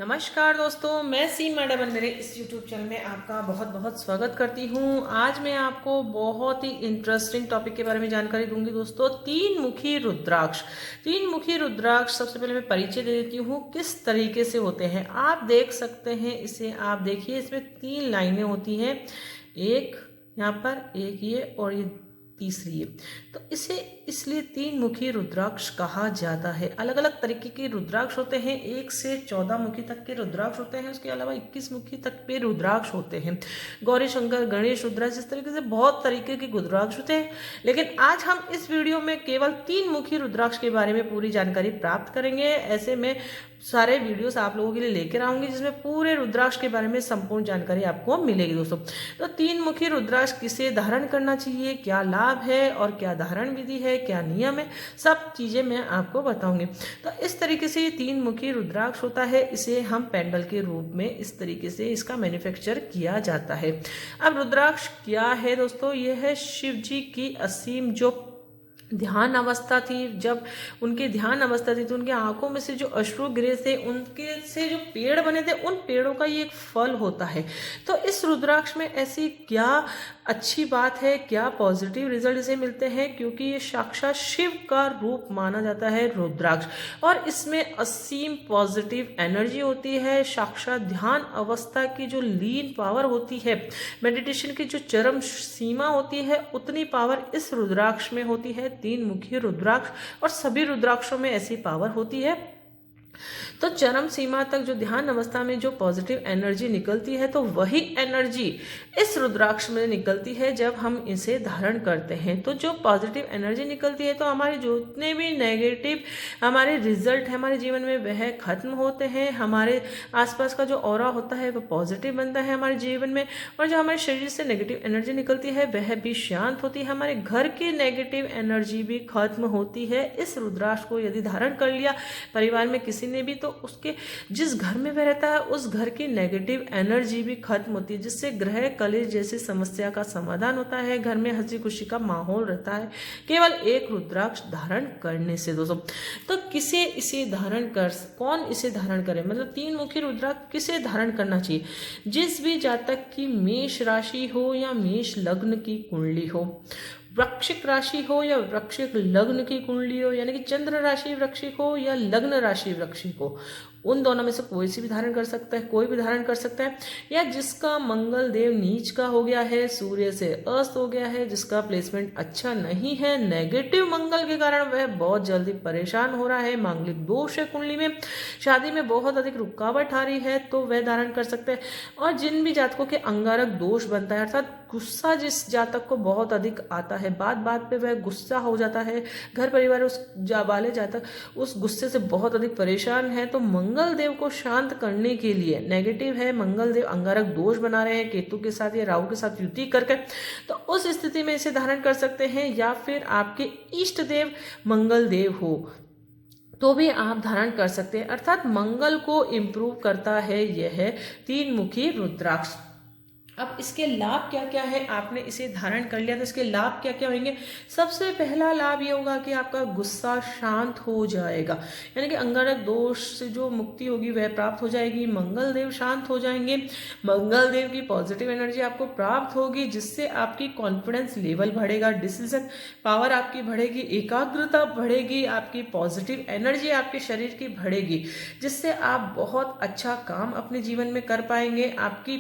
नमस्कार दोस्तों, मैं सी मैडम मेरे इस YouTube चैनल में आपका बहुत बहुत स्वागत करती हूँ। आज मैं आपको बहुत ही इंटरेस्टिंग टॉपिक के बारे में जानकारी दूंगी दोस्तों। तीन मुखी रुद्राक्ष। तीन मुखी रुद्राक्ष सबसे पहले मैं परिचय दे देती हूँ किस तरीके से होते हैं। आप देख सकते हैं, इसे आप देखिए, इसमें तीन लाइनें होती हैं, एक यहाँ पर, एक ये और ये तीसरी है। तो इसे इसलिए तीन मुखी रुद्राक्ष कहा जाता है। अलग अलग तरीके के रुद्राक्ष होते हैं, 1 से 14 मुखी तक के रुद्राक्ष होते हैं, उसके अलावा 21 मुखी तक के रुद्राक्ष होते हैं। गौरी शंकर, गणेश रुद्राक्ष, इस तरीके से बहुत तरीके के रुद्राक्ष होते हैं। लेकिन आज हम इस वीडियो में केवल तीन मुखी रुद्राक्ष के बारे में पूरी जानकारी प्राप्त करेंगे। ऐसे में सारे वीडियोस आप लोगों के लिए लेकर आऊंगी जिसमें पूरे रुद्राक्ष के बारे में संपूर्ण जानकारी आपको मिलेगी दोस्तों। तो तीन मुखी रुद्राक्ष किसे धारण करना चाहिए, क्या लाभ है और क्या धारण विधि है, क्या नियम है, सब चीजें मैं आपको बताऊंगी। तो इस तरीके से ये तीन मुखी रुद्राक्ष होता है। इसे हम पेंडल के रूप में इस तरीके से इसका मैन्युफैक्चर किया जाता है। अब रुद्राक्ष क्या है दोस्तों, यह है शिव जी की असीम जो ध्यान अवस्था थी। जब उनकी ध्यान अवस्था थी तो उनकी आंखों में से जो अश्रु गिरे थे, उनके से जो पेड़ बने थे, उन पेड़ों का ये एक फल होता है। तो इस रुद्राक्ष में ऐसी क्या अच्छी बात है, क्या पॉजिटिव रिजल्ट इसे मिलते हैं, क्योंकि ये साक्षात शिव का रूप माना जाता है रुद्राक्ष, और इसमें असीम पॉजिटिव एनर्जी होती है। साक्षात ध्यान अवस्था की जो लीन पावर होती है, मेडिटेशन की जो चरम सीमा होती है, उतनी पावर इस रुद्राक्ष में होती है। तीन मुखी रुद्राक्ष, और सभी रुद्राक्षों में ऐसी पावर होती है। तो चरम सीमा तक जो ध्यान अवस्था में जो पॉजिटिव एनर्जी निकलती है, तो वही एनर्जी इस रुद्राक्ष में निकलती है जब हम इसे धारण करते हैं। तो जो पॉजिटिव एनर्जी निकलती है, तो हमारे जितने भी नेगेटिव हमारे रिजल्ट है हमारे जीवन में, वह खत्म होते हैं। हमारे आसपास का जो ऑरा होता है वह पॉजिटिव बनता है हमारे जीवन में, और जो हमारे शरीर से नेगेटिव एनर्जी निकलती है वह भी शांत होती है। हमारे घर की नेगेटिव एनर्जी भी खत्म होती है। इस रुद्राक्ष को यदि धारण कर लिया परिवार में किसी ने भी, तो उसके जिस घर में वह रहता है उस घर की नेगेटिव एनर्जी भी खत्म होती है, जिससे ग्रह कलेश जैसी समस्या का समाधान होता है। घर में हंसी खुशी का माहौल रहता है केवल एक रुद्राक्ष धारण करने से दोस्तों। तो किसे इसे धारण कर, कौन इसे धारण करे, मतलब तीन मुखी रुद्राक्ष किसे धारण करना चाहिए। जिस भी जातक की मेष राशि हो या मेष लग्न की कुंडली हो, वृश्चिक राशि हो या वृश्चिक लग्न की कुंडली हो, यानी कि चंद्र राशि वृश्चिक हो या लग्न राशि वृश्चिक हो, उन दोनों में से कोई सी भी धारण कर सकता है, कोई भी धारण कर सकता है। या जिसका मंगल देव नीच का हो गया है, सूर्य से अस्त हो गया है, जिसका प्लेसमेंट अच्छा नहीं है, नेगेटिव मंगल के कारण वह बहुत जल्दी परेशान हो रहा है, मांगलिक दोष है कुंडली में, शादी में बहुत अधिक रुकावट आ रही है, तो वह धारण कर सकते हैं। और जिन भी जातकों के अंगारक दोष बनता है, अर्थात गुस्सा जिस जातक को बहुत अधिक आता है, बात बात पे वह गुस्सा हो जाता है, घर परिवार उस वाले जातक उस गुस्से से बहुत अधिक परेशान है, तो मंगल देव को शांत करने के लिए, नेगेटिव है मंगल देव अंगारक दोष बना रहे हैं केतु के साथ या राहु के साथ युति करके, तो उस स्थिति में इसे धारण कर सकते हैं। या फिर आपके इष्ट देव मंगल देव हो तो भी आप धारण कर सकते हैं। अर्थात मंगल को इम्प्रूव करता है यह तीन मुखी रुद्राक्ष। अब इसके लाभ क्या क्या है, आपने इसे धारण कर लिया तो इसके लाभ क्या क्या होंगे। सबसे पहला लाभ ये होगा कि आपका गुस्सा शांत हो जाएगा, यानी कि अंगारक दोष से जो मुक्ति होगी वह प्राप्त हो जाएगी। मंगल देव शांत हो जाएंगे, मंगल देव की पॉजिटिव एनर्जी आपको प्राप्त होगी, जिससे आपकी कॉन्फिडेंस लेवल बढ़ेगा, डिसीजन पावर आपकी बढ़ेगी, एकाग्रता बढ़ेगी, आपकी पॉजिटिव एनर्जी आपके शरीर की बढ़ेगी, जिससे आप बहुत अच्छा काम अपने जीवन में कर पाएंगे, आपकी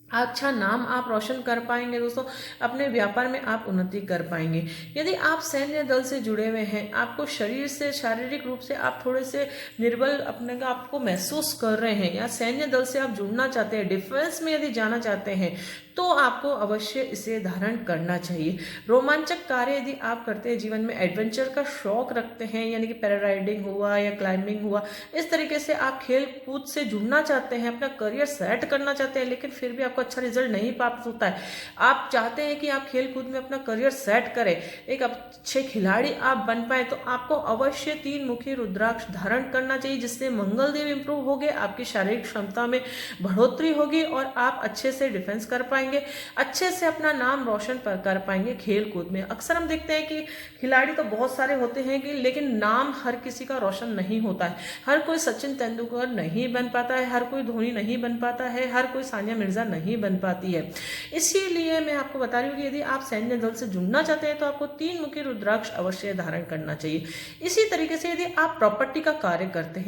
अच्छा नाम आप रोशन कर पाएंगे दोस्तों, अपने व्यापार में आप उन्नति कर पाएंगे। यदि आप सैन्य दल से जुड़े हुए हैं, आपको शरीर से शारीरिक रूप से आप थोड़े से निर्बल अपने का आपको महसूस कर रहे हैं, या सैन्य दल से आप जुड़ना चाहते हैं, डिफेंस में यदि जाना चाहते हैं, तो आपको अवश्य इसे धारण करना चाहिए। रोमांचक कार्य यदि आप करते हैं, जीवन में एडवेंचर का शौक रखते हैं, यानी कि पैराग्लाइडिंग हुआ या क्लाइंबिंग हुआ, इस तरीके से आप खेल कूद से जुड़ना चाहते हैं, अपना करियर सेट करना चाहते हैं, लेकिन फिर भी आपको अच्छा रिजल्ट नहीं प्राप्त होता है, आप चाहते हैं कि आप खेल कूद में अपना करियर सेट करें, एक अच्छे खिलाड़ी आप बन पाए, तो आपको अवश्य तीन मुखी रुद्राक्ष धारण करना चाहिए, जिससे मंगल देव इंप्रूव हो गए, आपकी शारीरिक क्षमता में बढ़ोतरी होगी और आप अच्छे से डिफेंस कर पाएंगे। पाएंगे, अच्छे से अपना नाम रोशन कर पाएंगे खेल कूद में। अक्सर हम देखते हैं कि खिलाड़ी तो बहुत सारे होते हैं कि लेकिन नाम हर किसी का रोशन नहीं होता है। हर कोई सचिन तेंदुलकर नहीं बन पाता है, हर कोई धोनी नहीं बन पाता है, हर कोई सानिया मिर्जा नहीं बन पाती है। इसीलिए मैं आपको बता रही हूँ कि यदि आप सैन्य दल से जुड़ना चाहते हैं तो आपको 3 मुखी रुद्राक्ष अवश्य धारण करना चाहिए। इसी तरीके से यदि आप प्रॉपर्टी का कार्य करते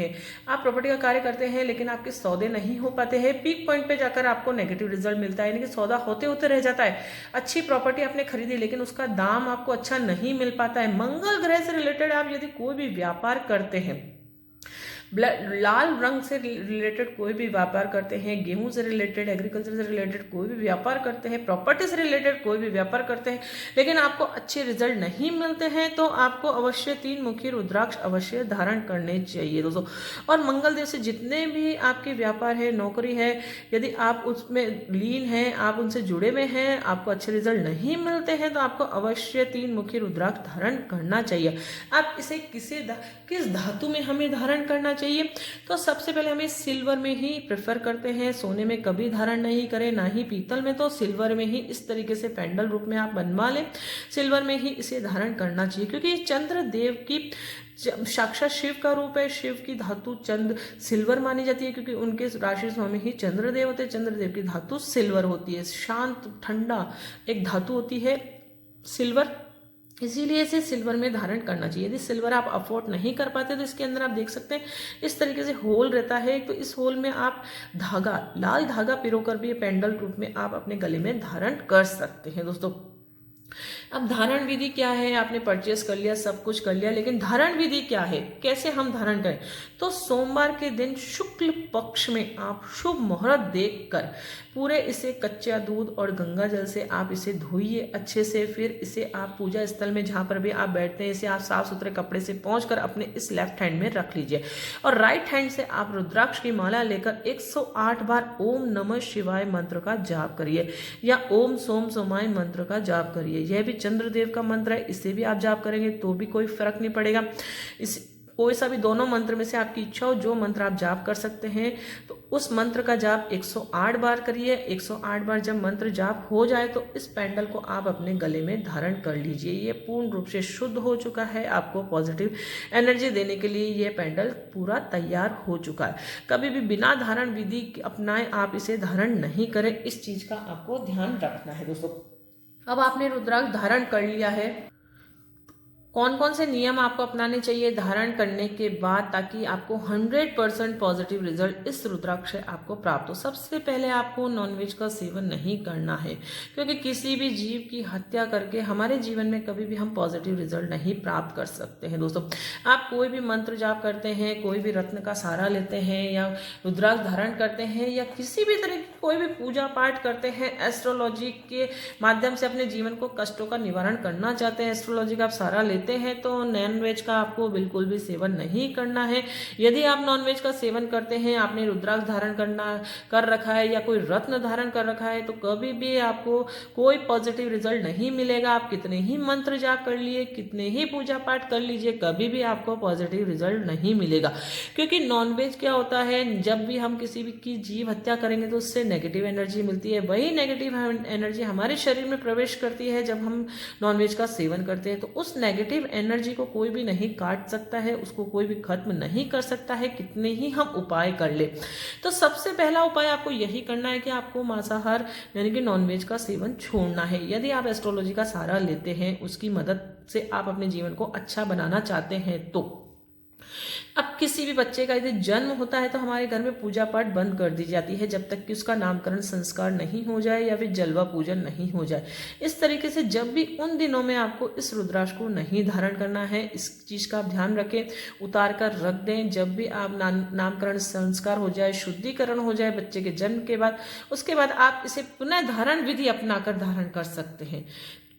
हैं, लेकिन आपके सौदे नहीं हो पाते हैं, पीक पॉइंट पे जाकर आपको नेगेटिव रिजल्ट मिलता है, यानी कि सौदा होते होते रह जाता है, अच्छी प्रॉपर्टी आपने खरीदी लेकिन उसका दाम आपको अच्छा नहीं मिल पाता है, मंगल ग्रह से रिलेटेड आप यदि कोई भी व्यापार करते हैं, लाल रंग से रिलेटेड कोई भी व्यापार करते हैं, गेहूं से रिलेटेड, एग्रीकल्चर से रिलेटेड कोई भी व्यापार करते हैं, प्रॉपर्टी से रिलेटेड कोई भी व्यापार करते हैं, लेकिन आपको अच्छे रिजल्ट नहीं मिलते हैं, तो आपको अवश्य 3 मुखी रुद्राक्ष अवश्य धारण करने चाहिए दोस्तों। और मंगल देव से जितने भी आपके व्यापार है, नौकरी है, यदि आप उसमें लीन हैं, आप उनसे जुड़े हुए हैं, आपको अच्छे रिजल्ट नहीं मिलते हैं, तो आपको अवश्य 3 मुखी रुद्राक्ष धारण करना चाहिए। आप इसे किस धातु में हमें धारण करना चाहिए, तो सबसे पहले हमें सिल्वर में ही प्रेफर करते हैं, सोने में कभी धारण नहीं करें, ना ही पीतल में, तो सिल्वर में ही इस तरीके से पेंडल रूप में आप बनवा लें, सिल्वर में ही इसे धारण करना चाहिए, क्योंकि चंद्र देव की साक्षात शिव का रूप है, शिव की धातु चंद्र सिल्वर मानी जाती है, क्योंकि उनके राशि स्वामी ही चंद्रदेव होते हैं, चंद्रदेव की धातु सिल्वर होती है, शांत ठंडा एक धातु होती है सिल्वर, इसीलिए इसे सिल्वर में धारण करना चाहिए। यदि सिल्वर आप अफोर्ड नहीं कर पाते तो इसके अंदर आप देख सकते हैं इस तरीके से होल रहता है, तो इस होल में आप लाल धागा पिरोकर भी पेंडल रूप में आप अपने गले में धारण कर सकते हैं दोस्तों। अब धारण विधि क्या है, आपने परचेस कर लिया, सब कुछ कर लिया, लेकिन धारण विधि क्या है, कैसे हम धारण करें, तो सोमवार के दिन शुक्ल पक्ष में आप शुभ मुहूर्त देखकर पूरे इसे कच्चा दूध और गंगा जल से आप इसे धोइए अच्छे से, फिर इसे आप पूजा स्थल में जहां पर भी आप बैठते हैं इसे आप साफ सुथरे कपड़े से पहुंचकर अपने इस लेफ्ट हैंड में रख लीजिए, और राइट हैंड से आप रुद्राक्ष की माला लेकर 108 बार ओम नमः शिवाय मंत्र का जाप करिए, या ओम सोम सोमाय मंत्र का जाप करिए। यह भी चंद्रदेव का मंत्र है, इसे भी आप जाप करेंगे तो भी कोई फर्क नहीं पड़ेगा। इस कोई सा भी दोनों मंत्र में से आपकी इच्छा हो जो मंत्र आप जाप कर सकते हैं, तो उस मंत्र का जाप 108 बार करिए। 108 बार जब मंत्र जाप हो जाए तो इस पेंडल को आप अपने गले में धारण कर लीजिए। ये पूर्ण रूप से शुद्ध हो चुका है, आपको पॉजिटिव एनर्जी देने के लिए ये पेंडल पूरा तैयार हो चुका है। कभी भी बिना धारण विधि अपनाएं आप इसे धारण नहीं करें, इस चीज का आपको ध्यान रखना है दोस्तों। अब आपने रुद्राक्ष धारण कर लिया है, कौन कौन से नियम आपको अपनाने चाहिए धारण करने के बाद ताकि आपको 100% पॉजिटिव रिजल्ट इस रुद्राक्ष से आपको प्राप्त हो। सबसे पहले आपको नॉनवेज का सेवन नहीं करना है, क्योंकि किसी भी जीव की हत्या करके हमारे जीवन में कभी भी हम पॉजिटिव रिजल्ट नहीं प्राप्त कर सकते हैं दोस्तों। आप कोई भी मंत्र जाप करते हैं, कोई भी रत्न का सहारा लेते हैं, या रुद्राक्ष धारण करते हैं, या किसी भी तरह की कोई भी पूजा पाठ करते हैं, एस्ट्रोलॉजी के माध्यम से अपने जीवन को कष्टों का निवारण करना चाहते हैं, एस्ट्रोलॉजी का आप सहारा लेते हैं, तो नॉनवेज का आपको बिल्कुल भी सेवन नहीं करना है। यदि आप नॉनवेज का सेवन करते हैं, आपने रुद्राक्ष धारण कर रखा है या कोई रत्न धारण कर रखा है, तो कभी भी आपको कोई पॉजिटिव रिजल्ट नहीं मिलेगा। आप कितने ही मंत्र जाप कर लिए, कितने ही पूजा पाठ कर लीजिए, कभी भी आपको पॉजिटिव रिजल्ट नहीं मिलेगा। क्योंकि नॉनवेज क्या होता है, जब भी हम किसी भी की जीव हत्या करेंगे तो उससे नेगेटिव एनर्जी मिलती है, वही नेगेटिव एनर्जी हमारे शरीर में प्रवेश करती है जब हम नॉनवेज का सेवन करते हैं। तो उस नेगेटिव एनर्जी को कोई भी नहीं काट सकता है, उसको कोई भी खत्म नहीं कर सकता है, कितने ही हम उपाय कर ले। तो सबसे पहला उपाय आपको यही करना है कि आपको मांसाहार यानी कि नॉनवेज का सेवन छोड़ना है। यदि आप एस्ट्रोलॉजी का सहारा लेते हैं, उसकी मदद से आप अपने जीवन को अच्छा बनाना चाहते हैं, तो अब किसी भी बच्चे का यदि जन्म होता है तो हमारे घर में पूजा पाठ बंद कर दी जाती है जब तक कि उसका नामकरण संस्कार नहीं हो जाए या फिर जलवा पूजन नहीं हो जाए। इस तरीके से जब भी उन दिनों में आपको इस रुद्राक्ष को नहीं धारण करना है, इस चीज का आप ध्यान रखें, उतार कर रख दें। जब भी आप नामकरण संस्कार हो जाए, शुद्धिकरण हो जाए बच्चे के जन्म के बाद, उसके बाद आप इसे पुनः धारण विधि अपनाकर धारण कर सकते हैं।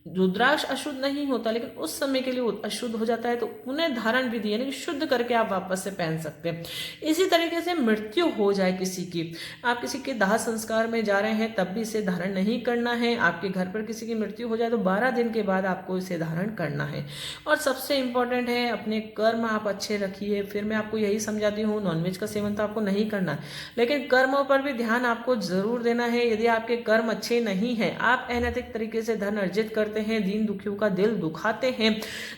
रुद्राक्ष अशुद्ध नहीं होता, लेकिन उस समय के लिए अशुद्ध हो जाता है, तो उन्हें धारण विधि यानी कि शुद्ध करके आप वापस से पहन सकते हैं। इसी तरीके से मृत्यु हो जाए किसी की, आप किसी के दाह संस्कार में जा रहे हैं तब भी इसे धारण नहीं करना है। आपके घर पर किसी की मृत्यु हो जाए तो 12 दिन के बाद आपको इसे धारण करना है। और सबसे इंपॉर्टेंट है, अपने कर्म आप अच्छे रखिए। फिर मैं आपको यही समझाती हूँ, नॉनवेज का सेवन तो आपको नहीं करना है, लेकिन कर्मों पर भी ध्यान आपको जरूर देना है। यदि आपके कर्म अच्छे नहीं है, आप अनैतिक तरीके से धन अर्जित करते हैं, दीन दुखियों का दिल दुखाते हैं,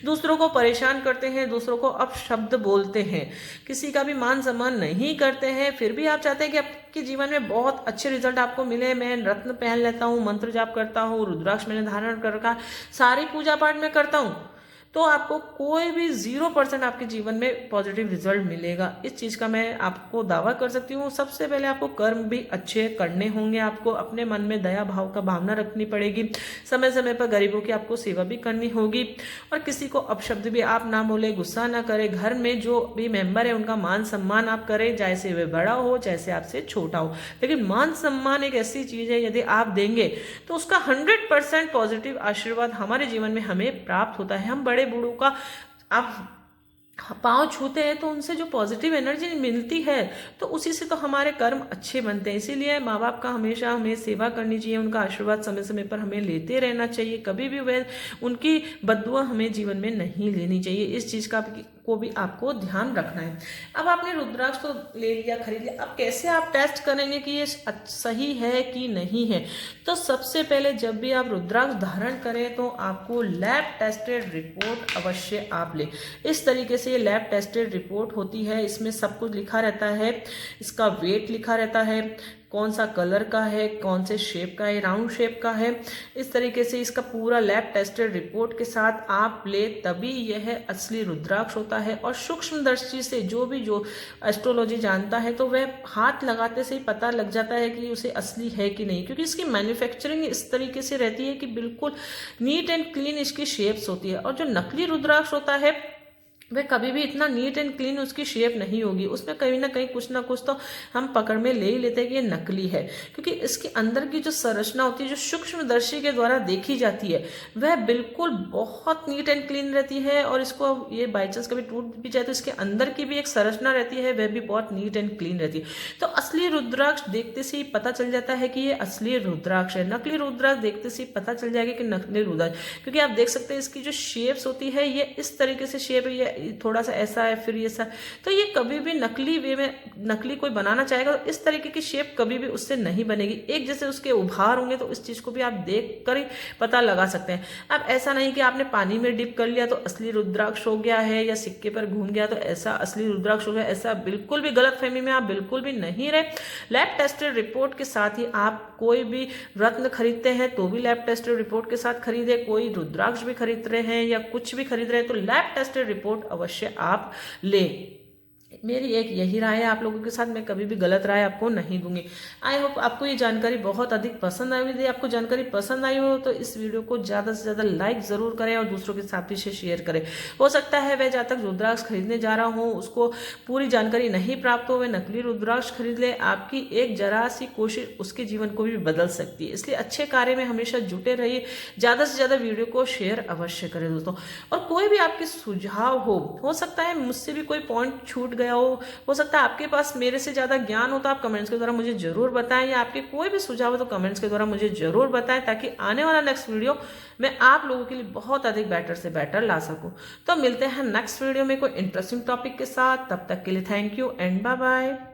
दूसरों को परेशान करते हैं, दूसरों को अपशब्द बोलते हैं, किसी का भी मान सम्मान नहीं करते हैं, फिर भी आप चाहते हैं कि आपके जीवन में बहुत अच्छे रिजल्ट आपको मिले। मैं रत्न पहन लेता हूँ, मंत्र जाप करता हूँ, रुद्राक्ष मैंने धारण कर रखा, सारी पूजा पाठ में करता हूँ, तो आपको कोई भी 0% आपके जीवन में पॉजिटिव रिजल्ट मिलेगा। इस चीज़ का मैं आपको दावा कर सकती हूँ। सबसे पहले आपको कर्म भी अच्छे करने होंगे, आपको अपने मन में दया भाव का भावना रखनी पड़ेगी, समय समय पर गरीबों की आपको सेवा भी करनी होगी, और किसी को अपशब्द भी आप ना बोले, गुस्सा ना करें। घर में जो भी मेंबर है उनका मान सम्मान आप करें, चाहे से वे बड़ा हो चाहे से आपसे छोटा हो, लेकिन मान सम्मान एक ऐसी चीज़ है, यदि आप देंगे तो उसका 100% पॉजिटिव आशीर्वाद हमारे जीवन में हमें प्राप्त होता है। हम बड़े बूढ़ों का आप पाँव छूते हैं तो उनसे जो पॉजिटिव एनर्जी मिलती है, तो उसी से तो हमारे कर्म अच्छे बनते हैं। इसीलिए माँ बाप का हमेशा हमें सेवा करनी चाहिए, उनका आशीर्वाद समय समय पर हमें लेते रहना चाहिए, कभी भी वह उनकी बद्दुआ हमें जीवन में नहीं लेनी चाहिए। इस चीज़ का को भी आपको ध्यान रखना है। अब आपने रुद्राक्ष तो ले लिया, खरीद लिया, अब कैसे आप टेस्ट करेंगे कि ये सही है कि नहीं है? तो सबसे पहले जब भी आप रुद्राक्ष धारण करें तो आपको लैब टेस्टेड रिपोर्ट अवश्य आप लें। इस तरीके से ये लैब टेस्टेड रिपोर्ट होती है, इसमें सब कुछ लिखा रहता है, इसका वेट लिखा रहता है, कौन सा कलर का है, कौन से शेप का है, राउंड शेप का है। इस तरीके से इसका पूरा लैब टेस्टेड रिपोर्ट के साथ आप ले, तभी यह असली रुद्राक्ष होता है। और सूक्ष्म दृष्टि से जो एस्ट्रोलॉजी जानता है तो वह हाथ लगाते से ही पता लग जाता है कि उसे असली है कि नहीं, क्योंकि इसकी मैन्युफैक्चरिंग इस तरीके से रहती है कि बिल्कुल नीट एंड क्लीन इसकी शेप्स होती है। और जो नकली रुद्राक्ष होता है वह कभी भी इतना नीट एंड क्लीन उसकी शेप नहीं होगी, उसमें कहीं ना कहीं कुछ ना कुछ तो हम पकड़ में ले ही लेते हैं कि ये नकली है, क्योंकि इसके अंदर की जो संरचना होती है, जो सूक्ष्मदर्शी के द्वारा देखी जाती है, वह बिल्कुल बहुत नीट एंड क्लीन रहती है। और इसको ये बाई चांस कभी टूट भी जाए तो इसके अंदर की भी एक संरचना रहती है, वह भी बहुत नीट एंड क्लीन रहती है। तो असली रुद्राक्ष देखते से ही पता चल जाता है कि ये असली रुद्राक्ष है। नकली रुद्राक्ष देखते से ही पता चल जाएगा कि नकली रुद्राक्ष, क्योंकि आप देख सकते हैं इसकी जो शेप्स होती है, ये इस तरीके से शेप है, ये थोड़ा सा ऐसा है, फिर ये सा, तो ये कभी भी नकली वे में नकली कोई बनाना चाहेगा तो इस तरीके की शेप कभी भी उससे नहीं बनेगी। एक जैसे उसके उभार होंगे, तो इस चीज को भी आप देख कर ही पता लगा सकते हैं। अब ऐसा नहीं कि आपने पानी में डिप कर लिया तो असली रुद्राक्ष हो गया है, या सिक्के पर घूम गया तो ऐसा असली रुद्राक्ष हो गया, ऐसा बिल्कुल भी गलत फहमी में आप बिल्कुल भी नहीं रहे। लैब टेस्टेड रिपोर्ट के साथ ही आप कोई भी रत्न खरीदते हैं तो भी लैब टेस्टेड रिपोर्ट के साथ खरीदे, कोई रुद्राक्ष भी खरीद रहे हैं या कुछ भी खरीद रहे हैं तो लैब टेस्टेड रिपोर्ट अवश्य आप लें। मेरी एक यही राय है आप लोगों के साथ, मैं कभी भी गलत राय आपको नहीं दूंगी। आई होप आपको ये जानकारी बहुत अधिक पसंद आई। यदि आपको जानकारी पसंद आई हो तो इस वीडियो को ज़्यादा से ज़्यादा लाइक ज़रूर करें और दूसरों के साथ भी शेयर करें। हो सकता है वह जहाँ तक रुद्राक्ष खरीदने जा रहा हो उसको पूरी जानकारी नहीं प्राप्त हो, वह नकली रुद्राक्ष खरीद ले। आपकी एक जरा सी कोशिश उसके जीवन को भी बदल सकती है, इसलिए अच्छे कार्य में हमेशा जुटे रहिए। ज़्यादा से ज़्यादा वीडियो को शेयर अवश्य करें दोस्तों। और कोई भी आपके सुझाव हो सकता है मुझसे भी कोई पॉइंट छूट गया हो सकता है आपके पास मेरे से ज्यादा ज्ञान हो, तो आप कमेंट्स के द्वारा मुझे जरूर बताएं, या आपके कोई भी सुझाव हो तो कमेंट्स के द्वारा मुझे जरूर बताएं, ताकि आने वाला नेक्स्ट वीडियो मैं आप लोगों के लिए बहुत अधिक बेटर से बेटर ला सकूं। तो मिलते हैं नेक्स्ट वीडियो में कोई इंटरेस्टिंग टॉपिक के साथ, तब तक के लिए thank you and bye bye.